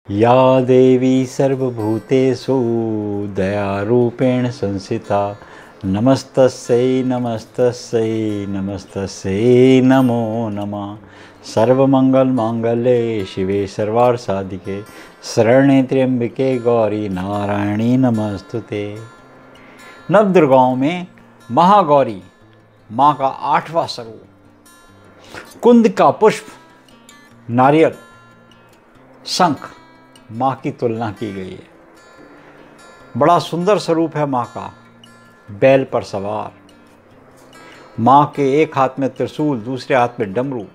या देवी सर्वभूतेषु दयारूपेण संस्थिता नमस्तस्यै नमस्तस्यै नमस्तस्यै नमो नमः। सर्वमंगलमांगल्ये शिवे सर्वार्थसाधिके शरण्ये त्र्यंबके गौरी नारायणी नमस्तुते। नवदुर्गाओं में महागौरी माँ का 8वां स्वरूप, कुंद का पुष्प, नारियल, शंख माँ की तुलना की गई है। बड़ा सुंदर स्वरूप है माँ का, बैल पर सवार। माँ के एक हाथ में त्रिशूल, दूसरे हाथ में डमरू।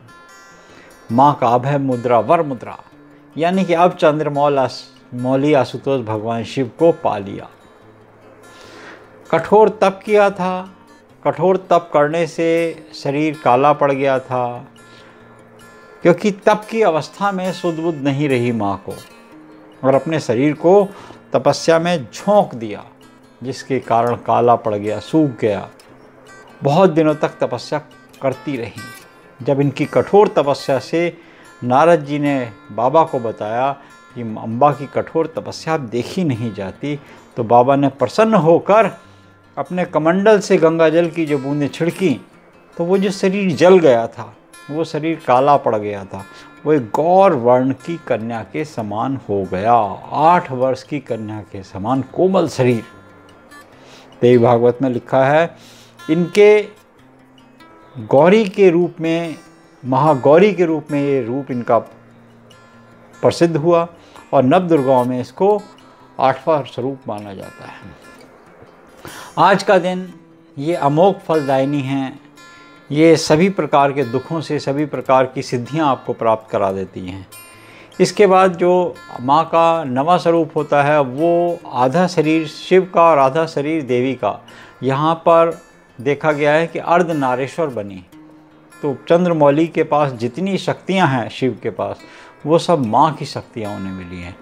माँ का अभय मुद्रा वर मुद्रा, यानी कि अब चंद्रमौली आशुतोष भगवान शिव को पा लिया। कठोर तप किया था, कठोर तप करने से शरीर काला पड़ गया था, क्योंकि तप की अवस्था में सुध बुध नहीं रही माँ को, और अपने शरीर को तपस्या में झोंक दिया, जिसके कारण काला पड़ गया, सूख गया। बहुत दिनों तक तपस्या करती रही। जब इनकी कठोर तपस्या से नारद जी ने बाबा को बताया कि अम्बा की कठोर तपस्या देखी नहीं जाती, तो बाबा ने प्रसन्न होकर अपने कमंडल से गंगा जल की जो बूंदें छिड़की, तो वो जो शरीर जल गया था, वो शरीर काला पड़ गया था, वो एक गौर वर्ण की कन्या के समान हो गया। 8 वर्ष की कन्या के समान कोमल शरीर। देवी भागवत में लिखा है, इनके गौरी के रूप में, महागौरी के रूप में ये रूप इनका प्रसिद्ध हुआ, और नवदुर्गाओं में इसको 8वां स्वरूप माना जाता है। आज का दिन ये अमोघ फलदायिनी हैं। ये सभी प्रकार के दुखों से, सभी प्रकार की सिद्धियां आपको प्राप्त करा देती हैं। इसके बाद जो माँ का 9वां स्वरूप होता है, वो आधा शरीर शिव का और आधा शरीर देवी का। यहाँ पर देखा गया है कि अर्धनारीश्वर बनी। तो चंद्रमौली के पास जितनी शक्तियाँ हैं शिव के पास, वो सब माँ की शक्तियाँ उन्हें मिली हैं।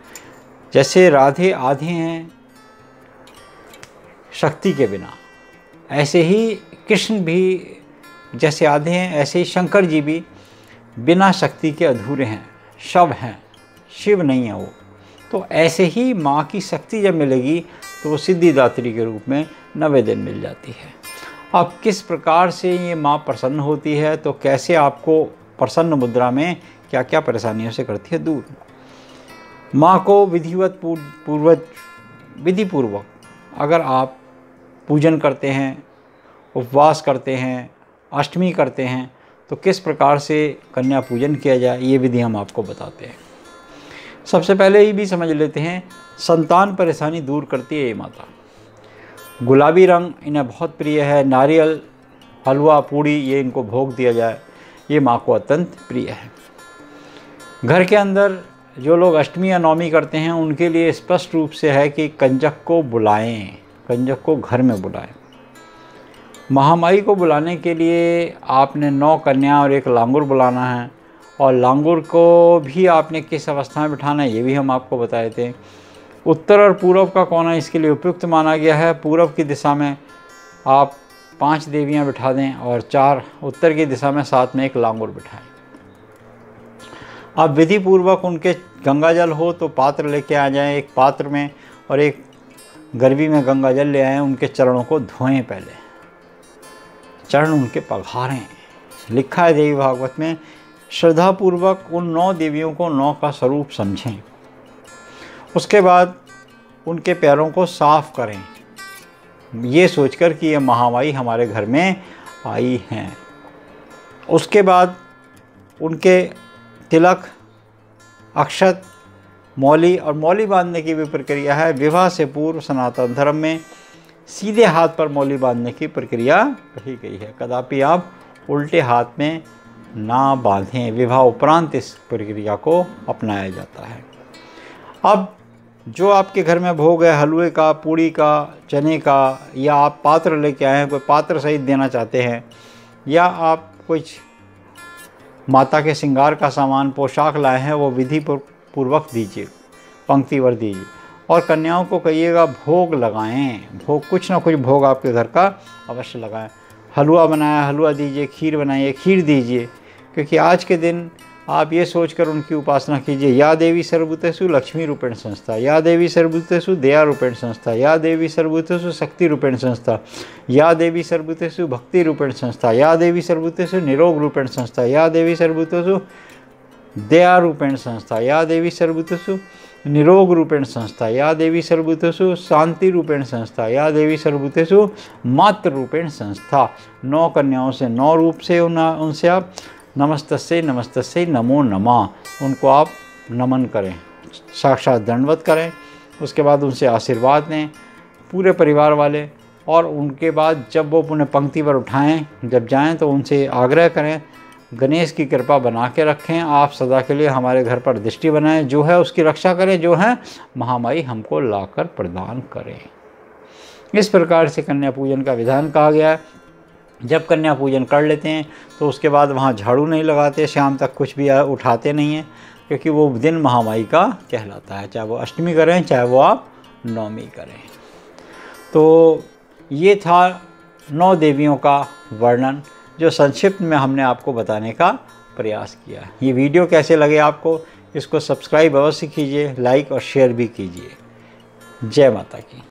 जैसे राधे आधे हैं शक्ति के बिना, ऐसे ही कृष्ण भी जैसे आधे हैं, ऐसे ही शंकर जी भी बिना शक्ति के अधूरे हैं, शव हैं, शिव नहीं है वो। तो ऐसे ही माँ की शक्ति जब मिलेगी तो वो सिद्धिदात्री के रूप में 9वें दिन मिल जाती है। अब किस प्रकार से ये माँ प्रसन्न होती है, तो कैसे आपको प्रसन्न मुद्रा में क्या क्या परेशानियों से करती है दूर। माँ को विधिपूर्वक अगर आप पूजन करते हैं, उपवास करते हैं, अष्टमी करते हैं, तो किस प्रकार से कन्या पूजन किया जाए, ये विधि हम आपको बताते हैं। सबसे पहले ये भी समझ लेते हैं, संतान परेशानी दूर करती है ये माता। गुलाबी रंग इन्हें बहुत प्रिय है। नारियल, हलवा, पूड़ी ये इनको भोग दिया जाए, ये माँ को अत्यंत प्रिय है। घर के अंदर जो लोग अष्टमी या नवमी करते हैं, उनके लिए स्पष्ट रूप से है कि कंजक को बुलाएं, कंजक को घर में बुलाएं। महामाई को बुलाने के लिए आपने 9 कन्या और 1 लांगुर बुलाना है, और लांगुर को भी आपने किस अवस्था में बिठाना है, ये भी हम आपको बताए थे। उत्तर और पूर्व का कोना इसके लिए उपयुक्त माना गया है। पूर्व की दिशा में आप 5 देवियां बिठा दें, और 4 उत्तर की दिशा में, साथ में 1 लांगुर बिठाएं। अब विधि पूर्वक उनके गंगा जल हो तो पात्र लेके आ जाएं एक पात्र में, और एक गरबी में गंगा जल ले आएँ। उनके चरणों को धोएं, पहले चरण उनके पखारें। लिखा है देवी भागवत में, श्रद्धापूर्वक उन 9 देवियों को 9 का स्वरूप समझें। उसके बाद उनके पैरों को साफ करें, ये सोचकर कि ये महामाई हमारे घर में आई हैं। उसके बाद उनके तिलक, अक्षत, मौली, और मौली बांधने की भी प्रक्रिया है। विवाह से पूर्व सनातन धर्म में सीधे हाथ पर मौली बांधने की प्रक्रिया कही गई है। कदापि आप उल्टे हाथ में ना बांधें। विवाह उपरांत इस प्रक्रिया को अपनाया जाता है। अब जो आपके घर में भोग है, हलवे का, पूड़ी का, चने का, या आप पात्र लेके आए हैं, कोई पात्र सहित देना चाहते हैं, या आप कुछ माता के श्रृंगार का सामान, पोशाक लाए हैं, वो विधि पूर्वक दीजिए, पंक्तिवर दीजिए। और कन्याओं को कहिएगा भोग लगाएं, भोग, कुछ ना कुछ भोग आपके घर का अवश्य लगाएं। हलवा बनाया, हलवा दीजिए, खीर बनाइए, खीर दीजिए, क्योंकि आज के दिन आप ये सोचकर उनकी उपासना कीजिए। या देवी सर्वभूतेषु लक्ष्मी रूपेण संस्था, या देवी सर्वभूतेषु दया रूपेण संस्था, या देवी सर्वभूतेषु शक्ति रूपेण संस्था, या देवी सर्वभूतेषु भक्ति रूपेण संस्था, या देवी सर्वभूतेषु निरोग रूपेण संस्था, या देवी सर्वभूतेषु दया रूपेण संस्था, या देवी सर्वभूतेषु निरोग रूपेण संस्था, या देवी सर्वभूतेषु शांति रूपेण संस्था, या देवी सर्वभूतेषु मातृ रूपेण संस्था। 9 कन्याओं से 9 रूप से उनसे आप नमस्तस्यै नमस्तस्यै नमो नमः उनको आप नमन करें, साक्षात दंडवत करें। उसके बाद उनसे आशीर्वाद लें पूरे परिवार वाले, और उनके बाद जब वो पुण्य पंक्ति पर उठाएं, जब जाएं तो उनसे आग्रह करें गणेश की कृपा बना के रखें, आप सदा के लिए हमारे घर पर दृष्टि बनाएं, जो है उसकी रक्षा करें, जो है महामाई हमको लाकर प्रदान करें। इस प्रकार से कन्या पूजन का विधान कहा गया है। जब कन्या पूजन कर लेते हैं तो उसके बाद वहाँ झाड़ू नहीं लगाते, शाम तक कुछ भी उठाते नहीं हैं, क्योंकि वो दिन महामाई का कहलाता है, चाहे वो अष्टमी करें चाहे वो आप नवमी करें। तो ये था 9 देवियों का वर्णन, जो संक्षिप्त में हमने आपको बताने का प्रयास किया। ये वीडियो कैसे लगे आपको, इसको सब्सक्राइब अवश्य कीजिए, लाइक और शेयर भी कीजिए। जय माता की।